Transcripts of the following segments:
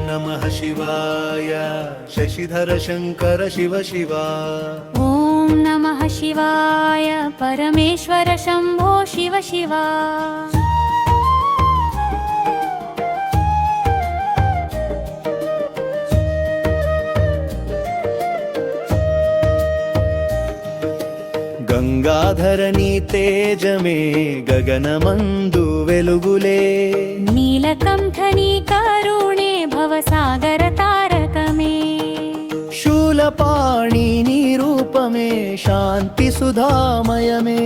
नमः शिवाय शशिधर शंकर शिव शिवा। ॐ नमः शिवाय परमेश्वर शंभो शिव शिवा। గంగాధరని తేజమే గగనమందు వెలుగులే, నీలకంఠని కరుణే భవసాగర తారకమే, శూలపాణి నీ రూపమే శాంతి సుధామయమే,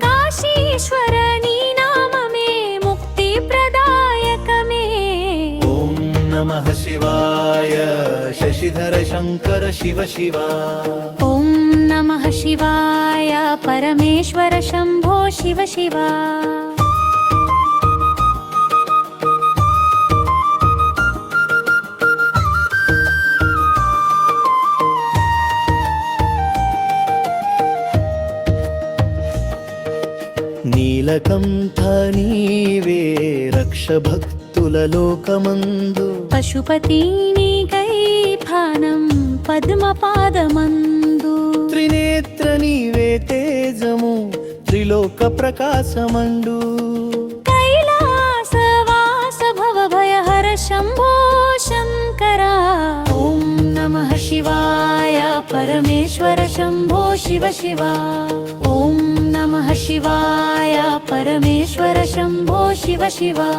కాశీశ్వర నీ నామమే ముక్తి ప్రదాయకమే। ఓం నమః శివాయ శశిధర శంకర శివ శివా। ॐ नमः शिवाय परमेश्वर शंभो शिव शिवा। నీలకంఠ నీవే రక్ష భక్తుల లోకమందు, పశుపతి నీకై భానం పద్మపాదమందు, త్రినేత్ర నీవే తేజము త్రిలోక ప్రకాశమండు, कैलासवास भवभयहर शंभो शंकर। ॐ नमः शिवाय परमेश्वर शंभो शिव शिवा। ॐ नमः शिवाय परमेश्वर शंभो शिव शिवा।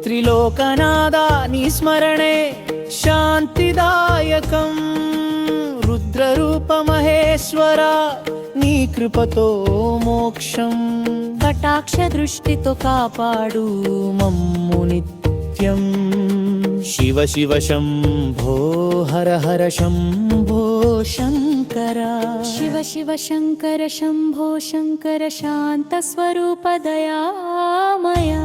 త్రిలోకనాదా నీ స్మరణే శాంతిదాయకం, రుద్రరూప మహేశ్వర నీ కృపతో మోక్షం, కటాక్ష దృష్టితో కాపాడు మమ్ము నిత్యం, శివ శివ శంభో హర హర శంభో శంకర, शिव शिव शंकर शंभो शंकर शांत स्वरूप दयामया।